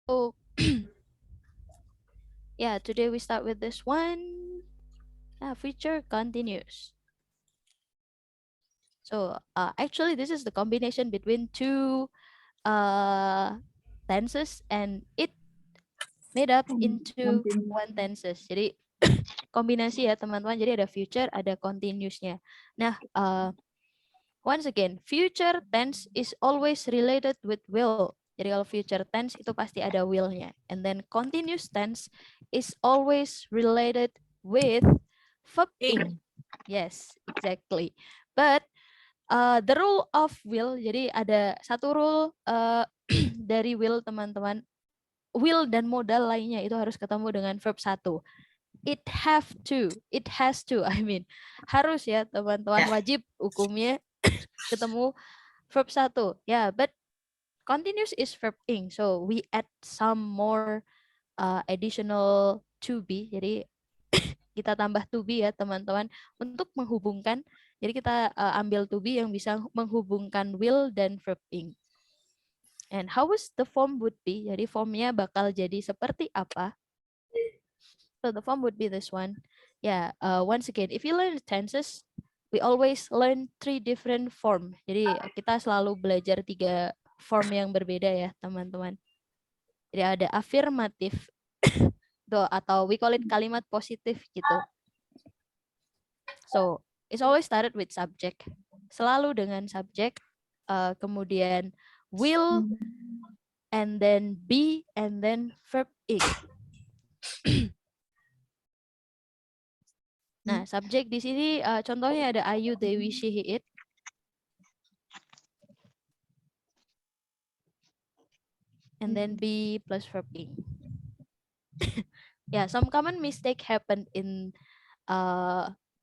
So yeah, today we start with this one. Future continuous. So actually, this is the combination between two tenses, and it made up into one tenses. Jadi kombinasi ya teman-teman. Jadi ada future, ada continuousnya. Nah, once again, future tense is always related with will. Jadi kalau future tense itu pasti ada will-nya. And then continuous tense is always related with verb ing. Yes, exactly. But the rule of will, jadi ada satu rule dari will teman-teman. Will dan modal lainnya itu harus ketemu dengan verb satu. It has to, I mean, harus ya teman-teman, wajib hukumnya ketemu verb satu. Yeah, but continuous is verb ing, so we add some more additional to be. Jadi kita tambah to be ya teman-teman untuk menghubungkan. Jadi kita ambil to be yang bisa menghubungkan will dan verb ing. And how is the form would be? Jadi formnya bakal jadi seperti apa? So the form would be this one. Yeah, once again, if you learn the tenses, we always learn 3 different form. Jadi kita selalu belajar 3 form yang berbeda ya teman-teman. Jadi ada afirmatif atau we call it kalimat positif gitu. So it's always started with subject. Selalu dengan subject, kemudian will, and then be, and then verb ing. Nah, subjek di sini contohnya ada I, you, they, we, she, he, it. And then be plus verb ing. Yeah, some common mistake happen in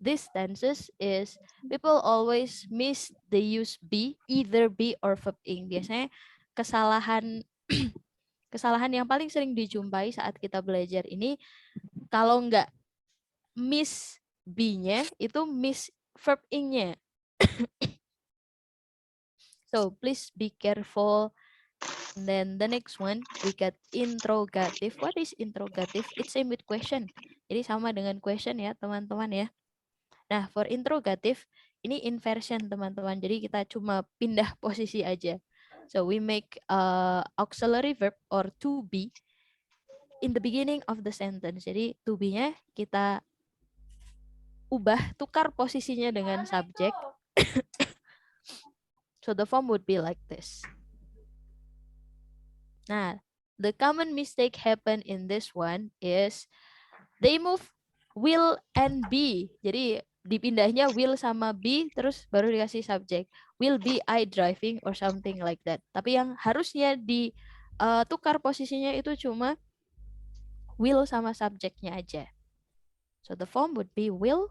these tenses is people always miss the use be, either be or verb ing. Biasanya kesalahan kesalahan yang paling sering dijumpai saat kita belajar ini, kalau nggak miss be-nya, itu miss verb ing-nya. So please be careful. And then the next one, we got interrogative. What is interrogative? It's same with question. Jadi sama dengan question ya teman-teman ya. Nah, for interrogative, ini inversion teman-teman. Jadi kita cuma pindah posisi aja. So we make auxiliary verb or to be in the beginning of the sentence. Jadi to be-nya kita ubah, tukar posisinya dengan subjek. So the form would be like this. Nah, the common mistake happen in this one is they move will and be. Jadi dipindahnya will sama be terus baru dikasih subjek. Will be I driving or something like that. Tapi yang harusnya ditukar posisinya itu cuma will sama subjeknya aja. So the form would be will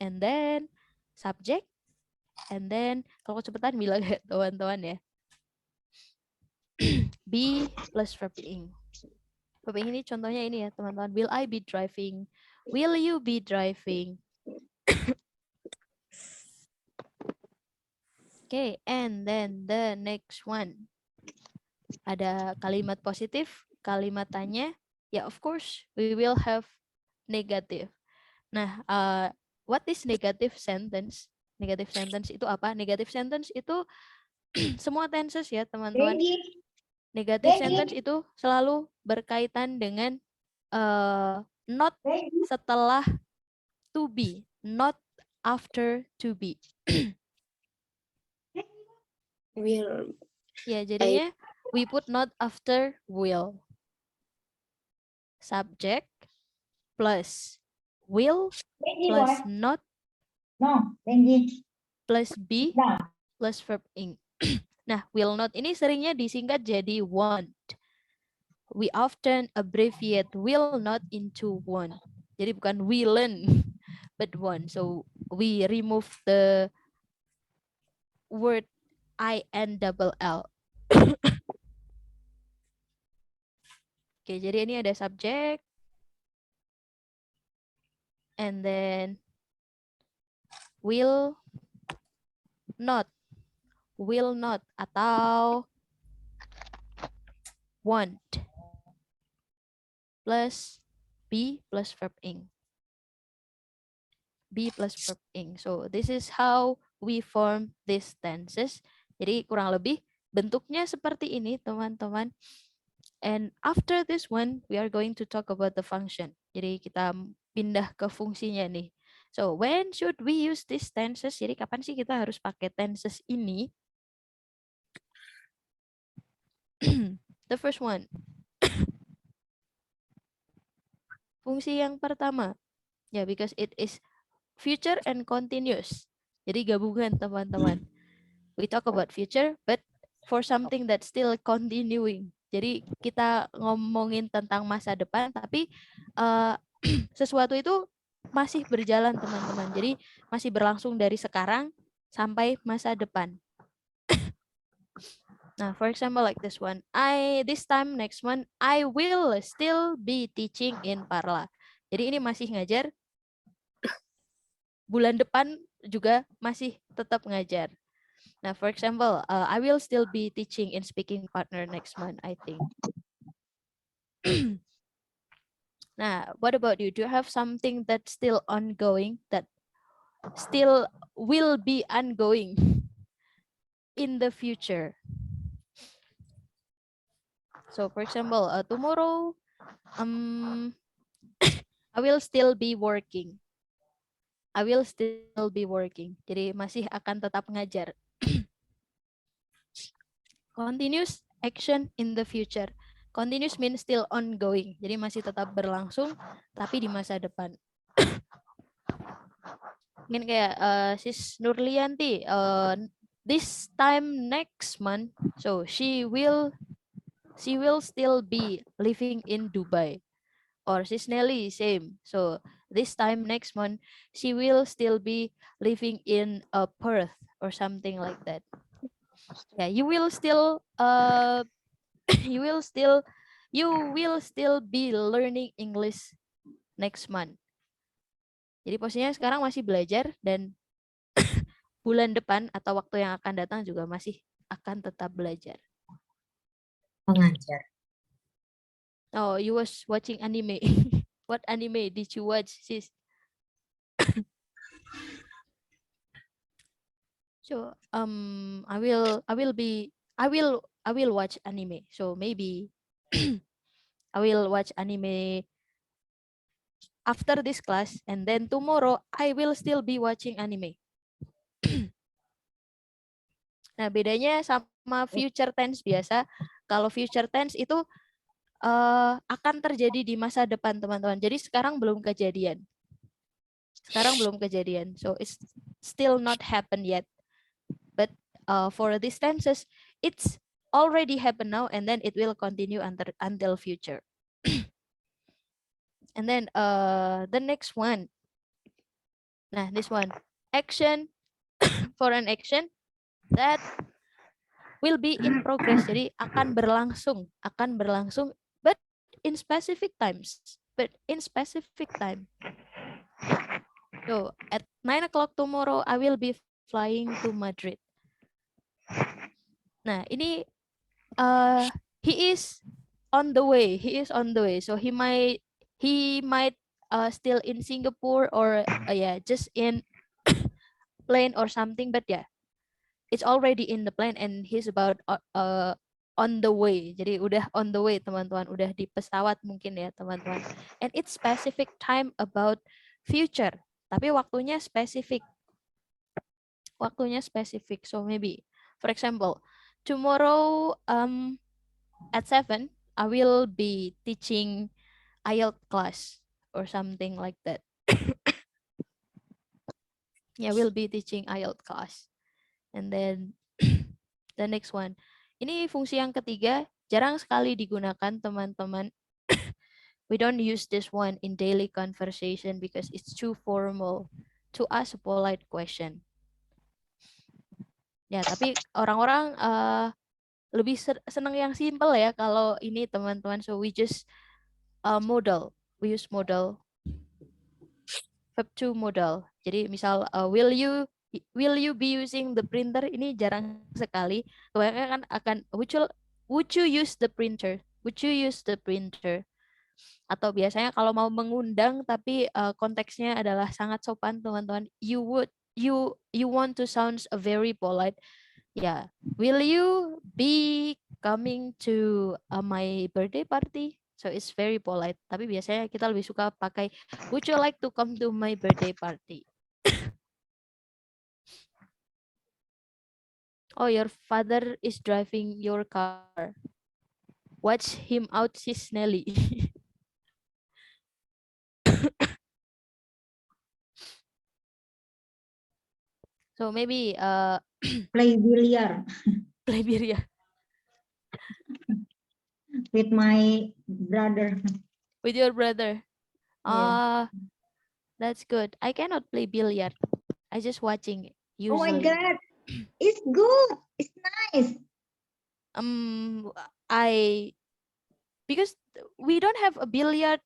and then subject and then kalau kecepatan bilang ya teman-teman ya. Be plus verb ing. Verb ing ini contohnya ini ya teman-teman. Will I be driving? Will you be driving? Okay, and then the next one. Ada kalimat positif, kalimat tanya. Ya, of course, we will have negative. Nah, what is negative sentence? Negative sentence itu apa? Negative sentence itu semua tenses ya, teman-teman. Negative sentence itu selalu berkaitan dengan not setelah to be, not after to be. Will. Ya, jadinya we put not after will. Subject plus will plus not plus be plus verb ing. Nah, will not ini seringnya disingkat jadi want. We often abbreviate will not into want. Jadi bukan willen, but want. So we remove the word I-N-double-L. Oke, jadi ini ada subjek. And then will not atau want. plus be plus verb ing. Be plus verb ing. So this is how we form these tenses. Jadi kurang lebih bentuknya seperti ini teman-teman. And after this one, we are going to talk about the function. Jadi kita pindah ke fungsinya nih. So when should we use these tenses? Jadi kapan sih kita harus pakai tenses ini? The first one. Fungsi yang pertama. Ya, because it is future and continuous. Jadi gabungan teman-teman. We talk about future, but for something that's still continuing. Jadi kita ngomongin tentang masa depan, tapi sesuatu itu masih berjalan teman-teman. Jadi masih berlangsung dari sekarang sampai masa depan. Nah, for example like this one. This time next month I will still be teaching in Parla. Jadi ini masih ngajar. Bulan depan juga masih tetap ngajar. Nah, for example, I will still be teaching in speaking partner next month, I think. Nah, what about you? Do you have something that's still ongoing, that still will be ongoing in the future? So, for example, tomorrow, I will still be working. I will still be working. Jadi masih akan tetap ngajar. Continuous action in the future. Continuous means still ongoing. Jadi masih tetap berlangsung, tapi di masa depan. Mungkin kayak Sis Nurlianti, this time next month, so she will still be living in Dubai. Or Sis Nelly, same. So this time next month, she will still be living in Perth or something like that. Yeah, you will still you will still be learning English next month. Jadi posisinya sekarang masih belajar, dan bulan depan atau waktu yang akan datang juga masih akan tetap belajar. Mengajar. Oh, you was watching anime. What anime did you watch, sis? So I will watch anime. So maybe I will watch anime after this class, and then tomorrow I will still be watching anime. Nah, bedanya sama future tense biasa. Kalau future tense itu akan terjadi di masa depan, teman-teman. Jadi sekarang belum kejadian. So it's still not happened yet. But for these tenses, it's already happened now, and then it will continue until future. And then the next one. Nah, this one. Action for an action that will be in progress. Jadi akan berlangsung, but in specific times. So at 9 o'clock tomorrow, I will be flying to Madrid. Nah, ini he is on the way. So he might still in Singapore, or just in plane or something, but yeah, it's already in the plane and he's about on the way. Jadi udah on the way, teman-teman, udah di pesawat mungkin ya, teman-teman. And it's specific time about future, tapi waktunya spesifik. So maybe, for example, tomorrow at 7 I will be teaching IELTS class or something like that. Yeah, we'll be teaching IELTS class. And then the next one. Ini fungsi yang ketiga, jarang sekali digunakan, teman-teman. We don't use this one in daily conversation because it's too formal to ask a polite question. Ya, tapi orang-orang lebih senang yang simple ya kalau ini, teman-teman. So we just modal. We use modal. Verb to modal. Jadi misal will you be using the printer, ini jarang sekali. Kebanyakan kan akan would you use the printer? Atau biasanya kalau mau mengundang tapi konteksnya adalah sangat sopan teman-teman, you want to sounds very polite. Ya, will you be coming to my birthday party? So it's very polite. Tapi biasanya kita lebih suka pakai would you like to come to my birthday party? Oh, your father is driving your car. Watch him out, sis Nelly. So maybe Play billiard play beer ya with my brother. with your brother. Yeah. That's good. I cannot play billiard. I just watching Oh my usually. God, it's good. It's nice. I because we don't have a billiard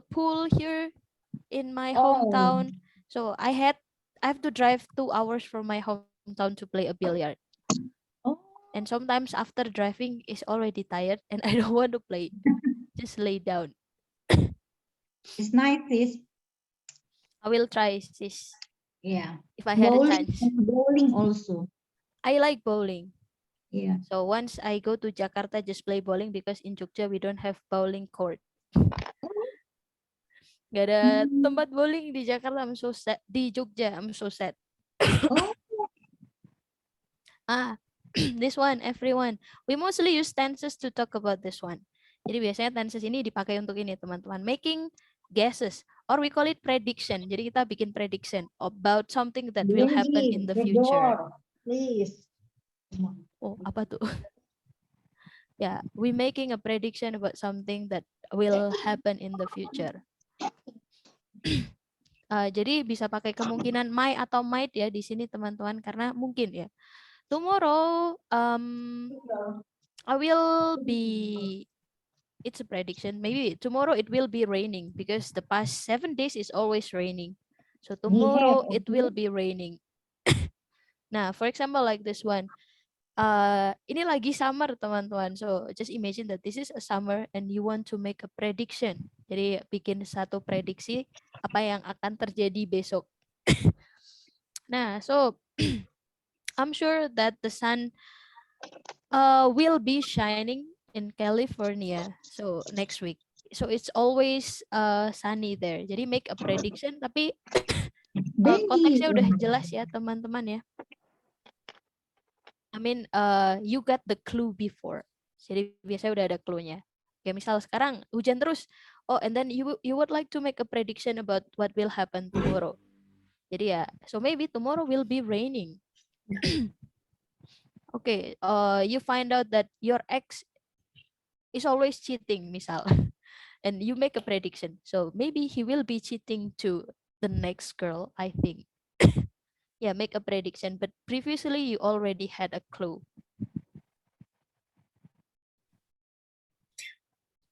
pool here in my hometown, so I have to drive 2 hours from my hometown to play a billiard. Oh, And sometimes after driving is already tired and I don't want to play. Just lay down. it's nice, sis. I will try this Yeah. if I had a Bowling, chance. bowling also. I like bowling. Yeah. So once I go to Jakarta, just play bowling because in Jogja we don't have bowling court. Gak ada tempat bowling di Jakarta. I'm so sad. Di Jogja, I'm so sad. Oh, This one, everyone. We mostly use tenses to talk about this one. Jadi biasanya tenses ini dipakai untuk ini, teman-teman. Making guesses, or we call it prediction. Jadi kita bikin prediction about something that will happen in the the future. door, please. Oh, apa tuh? Yeah, we making a prediction about something that will happen in the future. Jadi bisa pakai kemungkinan might atau might ya di sini teman-teman, karena mungkin ya. Tomorrow I will be, it's a prediction, maybe tomorrow it will be raining because the past 7 days is always raining. So tomorrow it will be raining. Nah, for example like this one. Ini lagi summer teman-teman. So just imagine that this is a summer and you want to make a prediction. Jadi bikin satu prediksi apa yang akan terjadi besok. Nah, so I'm sure that the sun will be shining in California. So next week. So it's always sunny there. Jadi make a prediction tapi konteksnya udah jelas ya teman-teman ya. I mean, you got the clue before. Jadi biasanya udah ada clue-nya. Kayak misal sekarang hujan terus. Oh, and then you would like to make a prediction about what will happen tomorrow. Jadi ya, so maybe tomorrow will be raining. Okay, you find out that your ex is always cheating, misal. And you make a prediction. So maybe he will be cheating to the next girl, I think. Yeah, make a prediction. But previously you already had a clue.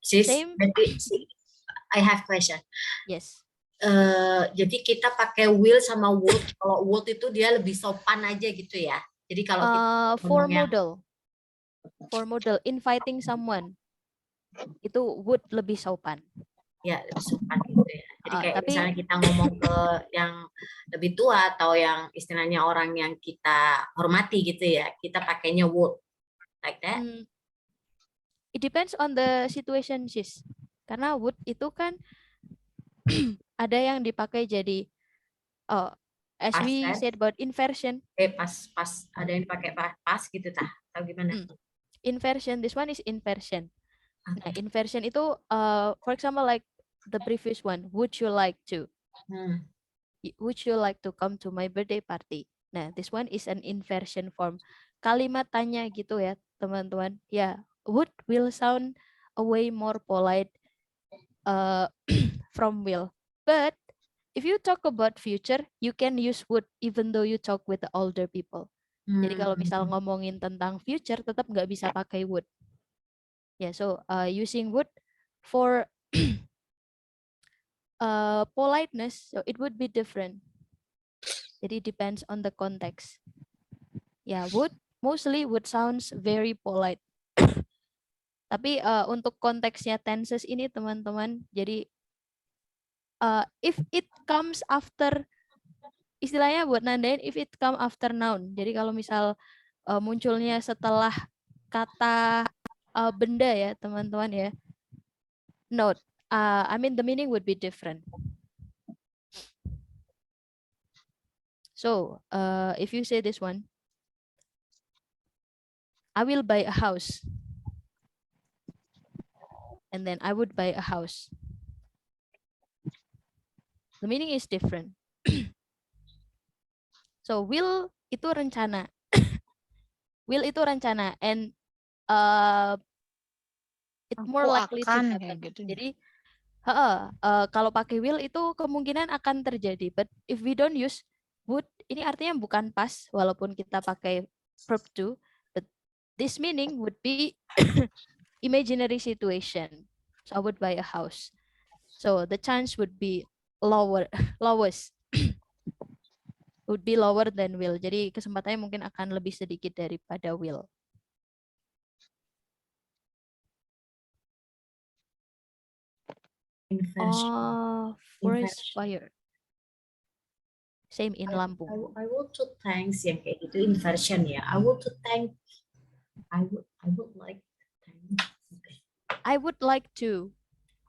Sis, Same. I have question. Yes. Jadi kita pakai will sama would. Kalau would itu dia lebih sopan aja gitu ya. Jadi kalau kita for model inviting someone itu would lebih sopan. Ya, lebih sopan gitu ya. Jadi kayak tapi, misalnya kita ngomong ke yang lebih tua atau yang istilahnya orang yang kita hormati gitu ya, kita pakainya would. Like that. It depends on the situation, sis. Karena would itu kan ada yang dipakai jadi as we said about inversion. Pas ada yang dipakai pas gitu tah. Atau gimana? Inversion, this one is inversion. Nah, inversion itu for example like the previous one, would you like to? Would you like to come to my birthday party? Nah, this one is an inversion form. Kalimat tanya gitu ya, teman-teman. Ya, would will sound a way more polite from will. But if you talk about future, you can use would even though you talk with the older people. Jadi kalau misal ngomongin tentang future, tetap nggak bisa pakai would. Yeah, so using would for politeness, so it would be different. Jadi depends on the context. Yeah, would mostly would sounds very polite. Tapi untuk konteksnya tenses ini teman-teman, jadi if it comes after, istilahnya buat nandain if it come after noun. Jadi kalau misal munculnya setelah kata benda ya teman-teman ya, note, I mean the meaning would be different. So if you say this one, I will buy a house, and then I would buy a house. The meaning is different. So will itu rencana, will itu rencana, and it more likely to akan happen. kayak gitu ya. Jadi kalau pakai will itu kemungkinan akan terjadi. But if we don't use would, ini artinya bukan pas walaupun kita pakai verb to, but this meaning would be imaginary situation. So I would buy a house. So the chance would be lowest. Would be lower than will. Jadi kesempatannya mungkin akan lebih sedikit daripada will. Inversion. Forest Inversion. fire. Same in Lampung. I would to thanks yang kayak gitu inversion ya. I would like to thank. Okay. I would like to.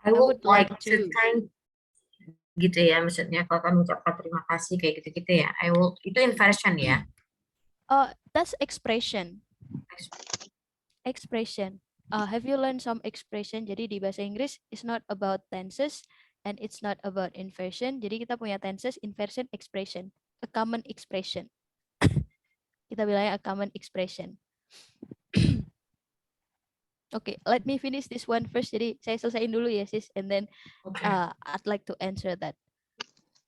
I would like to to. thank gitu ya, maksudnya kalau kan mengucapkan terima kasih kayak gitu-gitu ya. I will, itu inversion ya. That's expression. Expression. Have you learned some expression? Jadi di bahasa Inggris it's not about tenses and it's not about inversion. Jadi kita punya tenses, inversion, expression, a common expression. Kita bilangnya a common expression. Okay, let me finish this one first. Jadi saya selesaiin dulu ya sis, and then Okay. I'd like to answer that.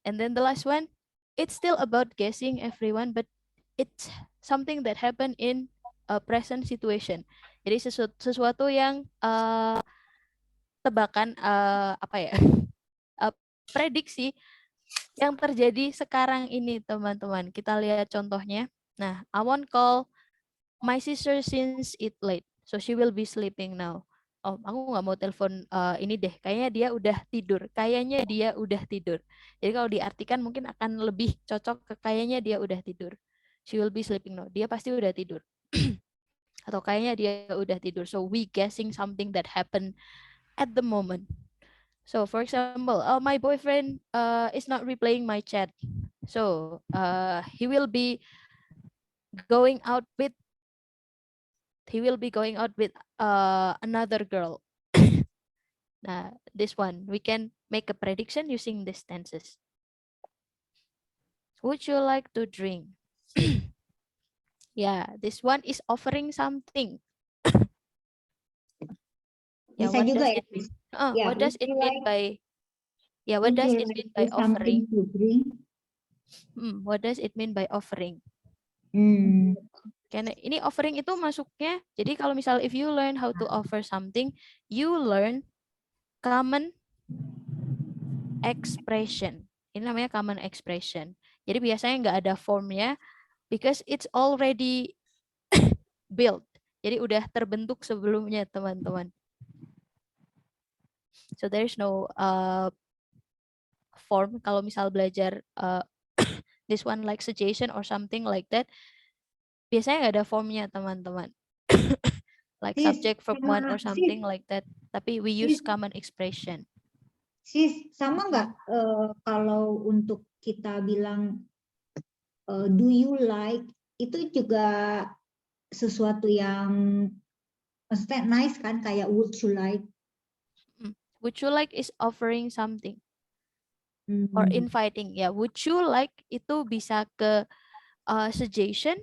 And then the last one, it's still about guessing everyone, but it's something that happened in a present situation. Jadi sesuatu yang tebakan apa ya? Prediksi yang terjadi sekarang ini teman-teman. Kita lihat contohnya. Nah, I won't call my sister since it's late, so she will be sleeping now. Oh, aku nggak mau telepon ini deh. Kayaknya dia udah tidur. Kayaknya dia udah tidur. Jadi kalau diartikan mungkin akan lebih cocok ke kayaknya dia udah tidur. She will be sleeping now. Dia pasti udah tidur. Atau kayaknya dia udah tidur. So we guessing something that happened at the moment. So for example, my boyfriend is not replying my chat. So he will be going out with another girl. Nah, this one we can make a prediction using these tenses. Would you like to drink? Yeah, this one is offering something. Yeah, Bisa what juga does ya. it mean? Yeah, What does would it you mean like- by? Yeah, what Would does you it like mean by to something offering? to drink? What does it mean by offering? Karena ini offering itu masuknya. Jadi kalau misal if you learn how to offer something, you learn common expression. Ini namanya common expression. Jadi biasanya nggak ada formnya because it's already built. Jadi udah terbentuk sebelumnya teman-teman. So there's no form. Kalau misal belajar this one like suggestion or something like that, biasanya nggak ada formnya teman-teman. Like Sis, subject, verb one or sis. something like that. Tapi we use common expression. Sis, sama nggak kalau untuk kita bilang do you like, itu juga sesuatu yang maksudnya nice kan, kayak would you like. Would you like is offering something or inviting. Ya, would you like itu bisa ke suggestion.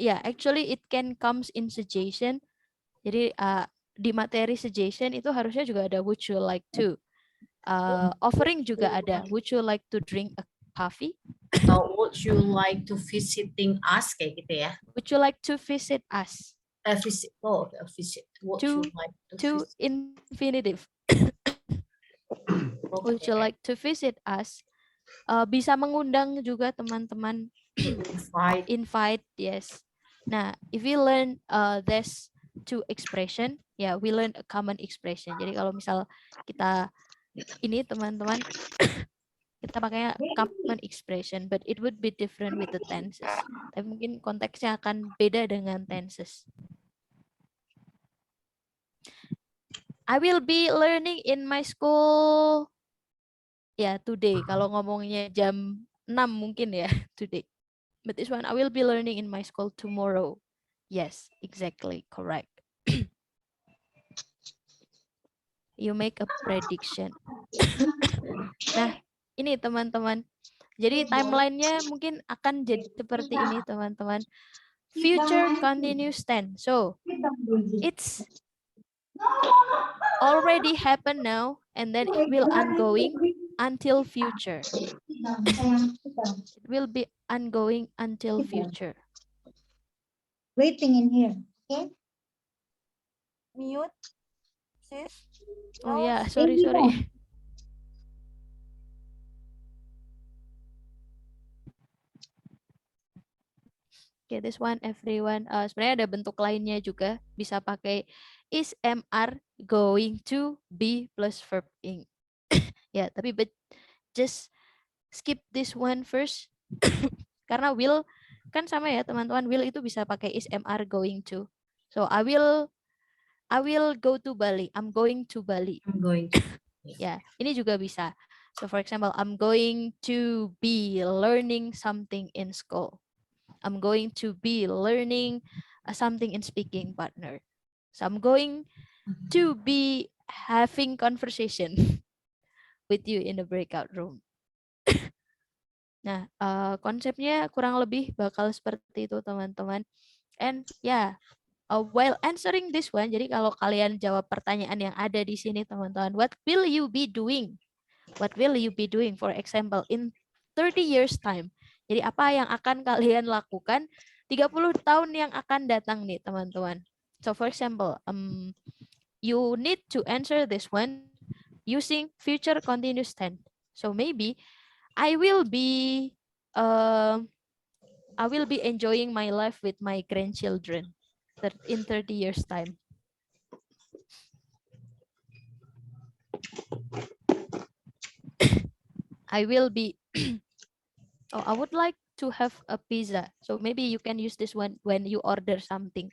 Yeah, actually it can comes in suggestion. Jadi di materi suggestion itu harusnya juga ada would you like to. Offering juga ada. Would you like to drink a coffee? Atau would you like to visiting us kayak gitu ya? Would you like to visit us? Visit. Oh, okay, visit. Would you like To visit? infinitive. Would you Okay. like to visit us? Bisa mengundang juga teman-teman. Invite. Invite, yes. Nah, if you learn this two expression, ya we learn a common expression. Jadi kalau misal kita ini teman-teman kita pakai common expression, but it would be different with the tenses. Tapi mungkin konteksnya akan beda dengan tenses. I will be learning in my school. Ya, today. Kalau ngomongnya jam 6 mungkin ya, today. But this one, I will be learning in my school tomorrow. Yes, exactly, correct. You make a prediction. Nah, ini teman-teman. Jadi timelinenya mungkin akan jadi seperti ini teman-teman. Future continuous tense. So, it's already happened now and then it will ongoing until future. It will be ongoing until future. Waiting in here. Okay. Mute, sis. Oh ya, sorry. Okay, this one everyone. Sebenarnya ada bentuk lainnya juga. Bisa pakai is MR going to be plus verb ing. Ya, tapi but just skip this one first. Karena will kan sama ya teman-teman. Will itu bisa pakai is MR going to. So I will go to Bali. I'm going to Bali. I'm going to. Ya, ini juga bisa. So for example, I'm going to be learning something in school. I'm going to be learning something in speaking partner. So I'm going to be having conversation with you in the breakout room. Nah, konsepnya kurang lebih bakal seperti itu teman-teman. And yeah, while answering this one, jadi kalau kalian jawab pertanyaan yang ada di sini teman-teman, what will you be doing? What will you be doing? For example, in 30 years time. Jadi apa yang akan kalian lakukan 30 tahun yang akan datang nih teman-teman. So for example, you need to answer this one using future continuous tense. So maybe I will be enjoying my life with my grandchildren in 30 years time. I will be I would like to have a pizza. So maybe you can use this one when you order something.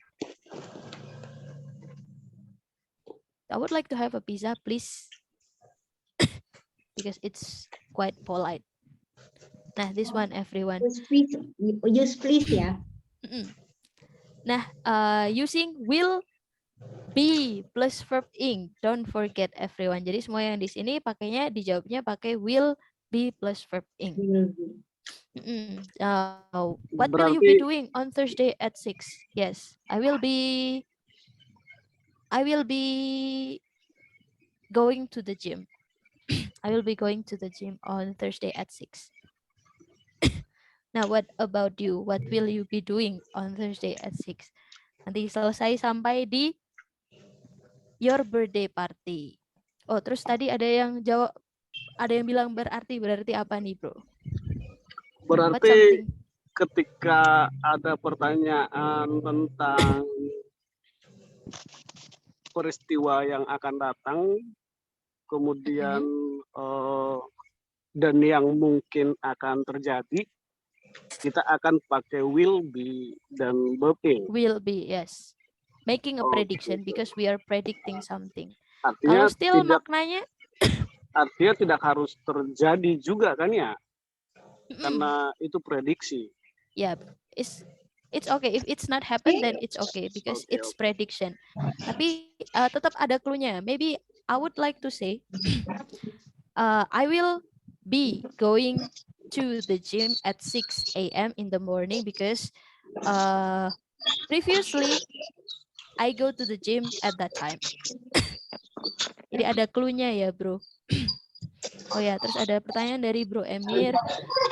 I would like to have a pizza, please. Because it's quite polite. Nah, this one everyone. Use please ya. Nah, using will be plus verb ing. Don't forget everyone. Jadi semua yang di sini pakainya dijawabnya pakai will be plus verb ing. What will you be doing on Thursday at 6? Yes, I will be going to the gym. I will be going to the gym on Thursday at 6. Now, what about you? What will you be doing on Thursday at 6? Nanti selesai sampai di your birthday party. Oh, terus tadi ada yang jawab, ada yang bilang berarti apa nih, bro? Berarti ketika ada pertanyaan tentang peristiwa yang akan datang, kemudian dan yang mungkin akan terjadi, kita akan pakai will be dan verb ing. Will be, yes. Making a prediction because we are predicting something. Artinya kalau still tidak, maknanya artinya tidak harus terjadi juga kan ya? Karena itu prediksi. Yeah, it's okay if it's not happen, then it's okay because it's prediction. Tapi tetap ada cluenya. Maybe I would like to say I will be going to the gym at 6 a.m. in the morning because previously I go to the gym at that time. Jadi ada cluenya ya, bro. Oh ya, terus ada pertanyaan dari Bro Emir.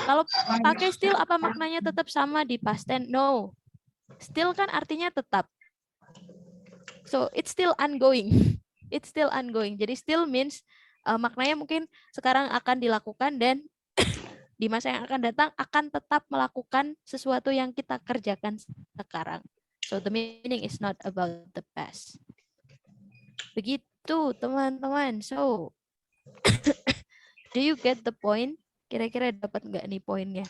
Kalau pakai still apa maknanya tetap sama di past tense? No. Still kan artinya tetap. So it's still ongoing. It's still ongoing. Jadi still means maknanya mungkin sekarang akan dilakukan dan di masa yang akan datang akan tetap melakukan sesuatu yang kita kerjakan sekarang. So the meaning is not about the past. Begitu teman-teman. So do you get the point? Kira-kira dapat nggak nih poinnya?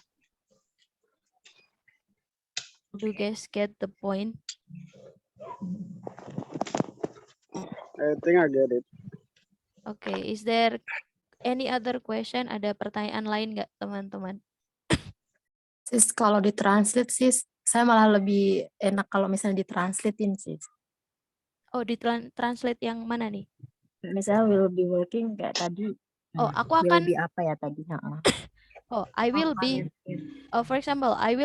Do you guys get the point? I think I get it. Okay, is there any other question? Ada pertanyaan lain nggak teman-teman? Sis, kalau ditranslate sis, saya malah lebih enak kalau misalnya ditranslatein sis. Oh, di translate yang mana nih? Misalnya will be working kayak tadi. Oh, aku Will akan be apa ya tadi? Heeh. Oh, I will be for example, I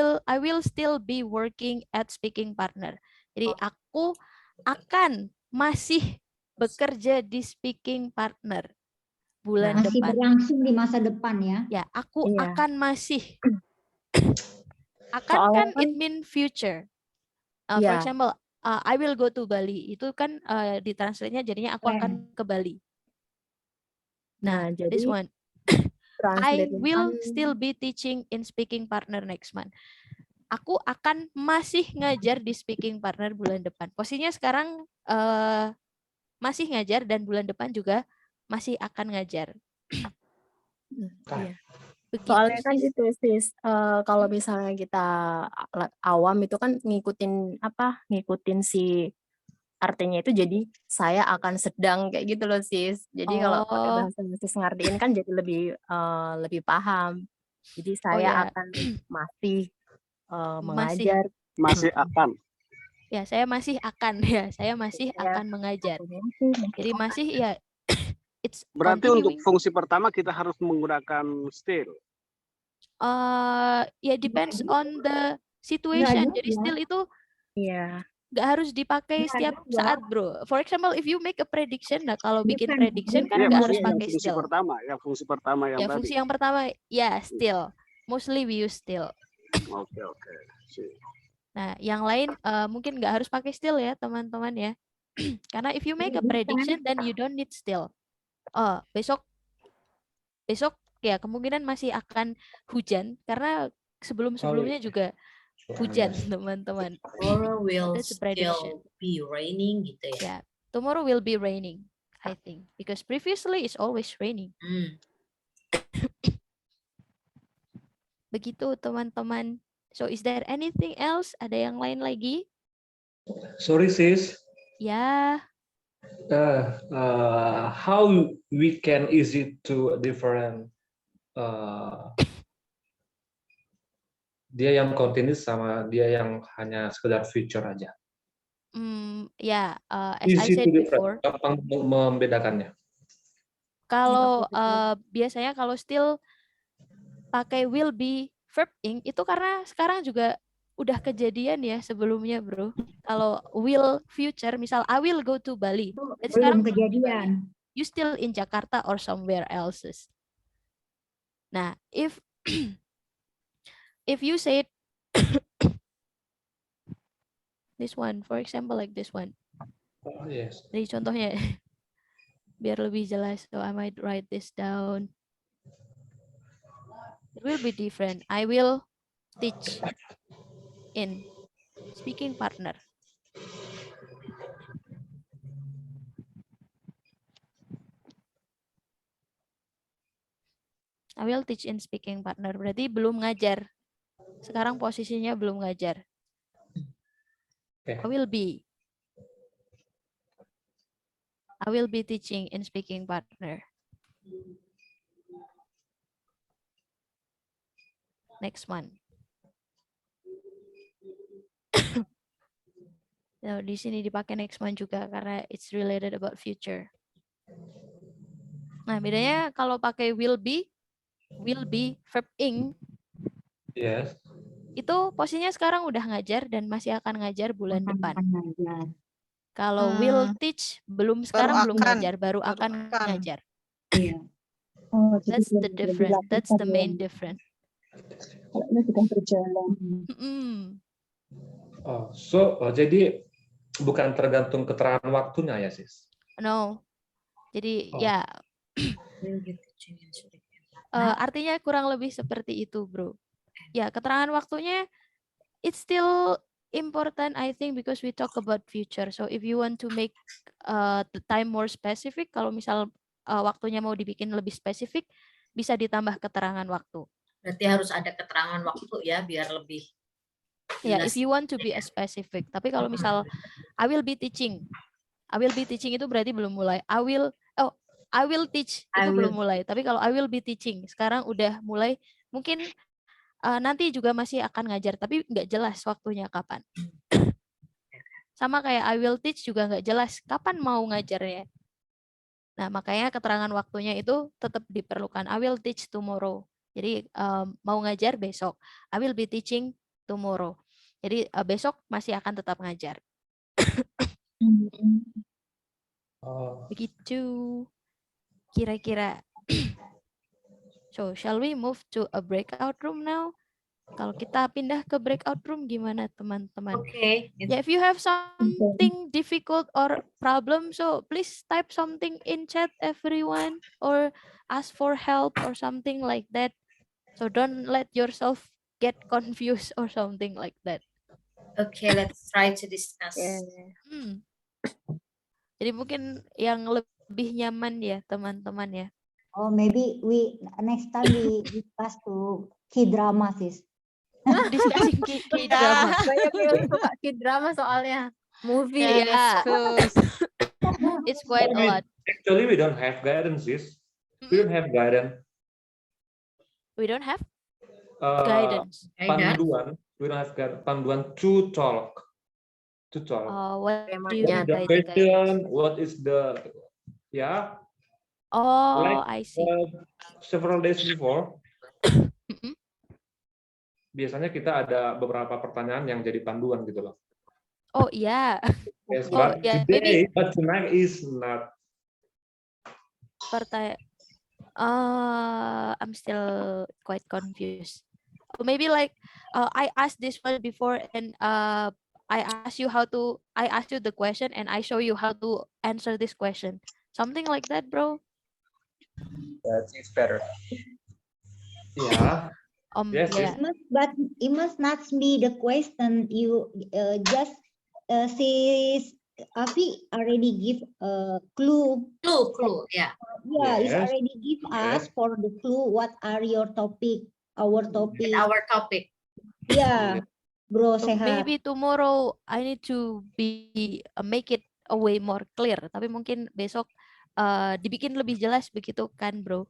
will still be working at speaking partner. Jadi aku akan masih bekerja di speaking partner bulan Masih depan. berlangsung di masa depan ya. Ya, aku Iya. akan masih. Akan Soalnya kan kan- it mean future. For Iya. example, I will go to Bali. Itu kan di translate-nya jadinya aku akan ke Bali. Nah, jadi this one. I translate-nya will kan- still be teaching in speaking partner next month. Aku akan masih ngajar di speaking partner bulan depan. Posisinya sekarang masih ngajar dan bulan depan juga masih akan ngajar. Iya. Begitu Soalnya kan sis. itu sis, kalau misalnya kita awam itu kan ngikutin si artinya itu jadi saya akan sedang kayak gitu loh sis. Jadi kalau pakai Oh, bahasa sis ngertiin kan jadi lebih paham. Jadi saya ya. akan masih Masih. mengajar. Masih akan. Ya, saya masih akan ya. Saya masih Saya akan mengajar. masih Jadi masih ya it's Berarti untuk continuing. fungsi pertama kita harus menggunakan still. Ya depends on the situation. Nggak Jadi juga. still itu Iya. nggak harus dipakai Nggak setiap juga. saat, bro. For example, if you make a prediction, nah kalau bikin Bukan, prediction kan Ya, nggak harus maksudnya yang pakai fungsi still. pertama, fungsi pertama yang Ya tadi. fungsi yang pertama, ya still. Mostly we use still. Oke. See. Nah, yang lain mungkin nggak harus pakai still ya, teman-teman ya. Karena if you make a Bukan. prediction, then you don't need still. Oh, besok ya kemungkinan masih akan hujan karena sebelum-sebelumnya juga hujan, teman-teman. Tomorrow will That's a prediction. still be raining gitu ya. Yeah, tomorrow will be raining, I think, because previously it's always raining. Begitu teman-teman. So is there anything else? Ada yang lain lagi? Sorry sis, Ya, how we can easy to different dia yang continuous sama dia yang hanya sekedar future aja. ya, as I Easy said to different, before, gampang membedakannya. kalau biasanya kalau still pakai will be verb ing itu karena sekarang juga udah kejadian ya sebelumnya, bro. Kalau will future, misal I will go to Bali, dan sekarang Belum kejadian. you still in Jakarta or somewhere else. Nah, if you say this one, for example like this one. Oh, yes. Jadi contohnya biar lebih jelas, so I might write this down. It will be different. I will teach in speaking partner. I will teach in speaking partner. Berarti belum ngajar. Sekarang posisinya belum ngajar. Okay. I will be teaching in speaking partner. Next one. Nah, di sini dipakai next one juga karena it's related about future. Nah, bedanya kalau pakai will be verb ing. Yes. Itu posisinya sekarang udah ngajar dan masih akan ngajar bulan depan. Kalau will teach sekarang belum ngajar, baru akan ngajar. Iya. That's the difference. That's the main difference. Kalau ini sedang berjalan. Jadi bukan tergantung keterangan waktunya ya sis? No. Jadi ya artinya kurang lebih seperti itu, bro. Ya, keterangan waktunya it's still important, I think, because we talk about future. So if you want to make the time more specific, kalau misal waktunya mau dibikin lebih spesifik, bisa ditambah keterangan waktu. Berarti harus ada keterangan waktu ya biar lebih Ya, jelas. if you want to be a specific. Tapi kalau misal I will be teaching itu berarti belum mulai. I will teach I itu will. belum mulai. Tapi kalau I will be teaching sekarang udah mulai, mungkin nanti juga masih akan ngajar, tapi nggak jelas waktunya kapan. Sama kayak I will teach juga nggak jelas kapan mau ngajarnya. Nah, makanya keterangan waktunya itu tetap diperlukan. I will teach tomorrow. Jadi mau ngajar besok. I will be teaching tomorrow. Jadi besok masih akan tetap ngajar. Oh, Begitu kira-kira. So, shall we move to a breakout room now? Kalau kita pindah ke breakout room gimana teman-teman? Oke. Ya, if you have something difficult or problem, so please type something in chat everyone, or ask for help or something like that. So don't let yourself get confused or something like that. Oke, let's try to discuss. Jadi mungkin yang lebih nyaman ya teman-teman ya. Oh, maybe we next time we discuss to K-drama, sis. Discussing K-drama. Banyak yang suka K-drama soalnya. Movie. Yeah. Bagus. It's quite a lot. actually, we don't have guidance, sis. We don't have guidance. We don't have Guidance. guidance. Panduan. We don't have panduan to talk. To talk. What do you Temanya mean by the guidance? question? What is the Oh, Like, I see. several days before. Mm-mm. Biasanya kita ada beberapa pertanyaan yang jadi panduan gitu loh. Oh iya. Yes, Oh, but yeah, today, but tonight is not. I'm still quite confused. Or maybe like I asked this one before, and I asked you the question and I show you how to answer this question. Something like that, bro. It's better. Ya, yes, Yeah. But it must not be the question. You just sis Afi already give a clue. Clue, ya. Yeah, it's Yes. already give us for the clue what are your topic, our topic. Our topic. Yeah, bro, So sehat. maybe tomorrow I need to make it a way more clear. Tapi mungkin besok dibikin lebih jelas begitu kan, bro?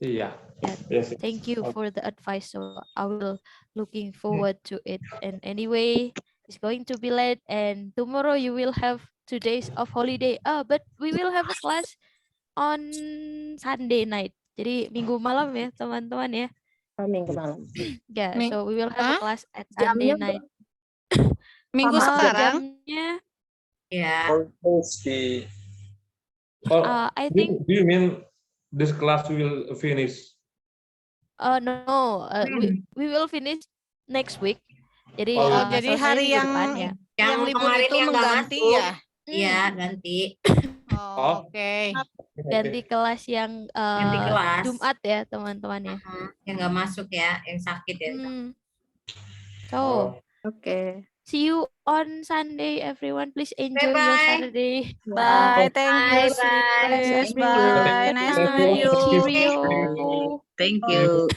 iya. Yeah. Yes. Thank you for the advice. So I will looking forward to it. And anyway, it's going to be late, and tomorrow you will have 2 days of holiday. But we will have a class on Sunday night. Jadi minggu malam ya teman-teman ya. Minggu malam. Yeah, so we will have a class at Jamnya Sunday night. Minggu sekarang. Jamnya, Ya. Thursday. Oh, I think do you mean this class will finish? no, we will finish next week. Jadi Oh, Jadi selesai hari minggu yang depan ya. yang libur kemarin itu yang nggak mengganti masuk. ya. Iya, ganti. Oh, Oke. Ganti kelas yang Ganti kelas. Jumat ya teman-teman ya. Yang nggak masuk ya, yang sakit ya. So, Oke. see you on Sunday, everyone. Please enjoy your Bye-bye. Saturday. Bye. Thank you, Bye-bye. sis. Thank you. Bye. Nice to meet you. Cheerio. Thank you.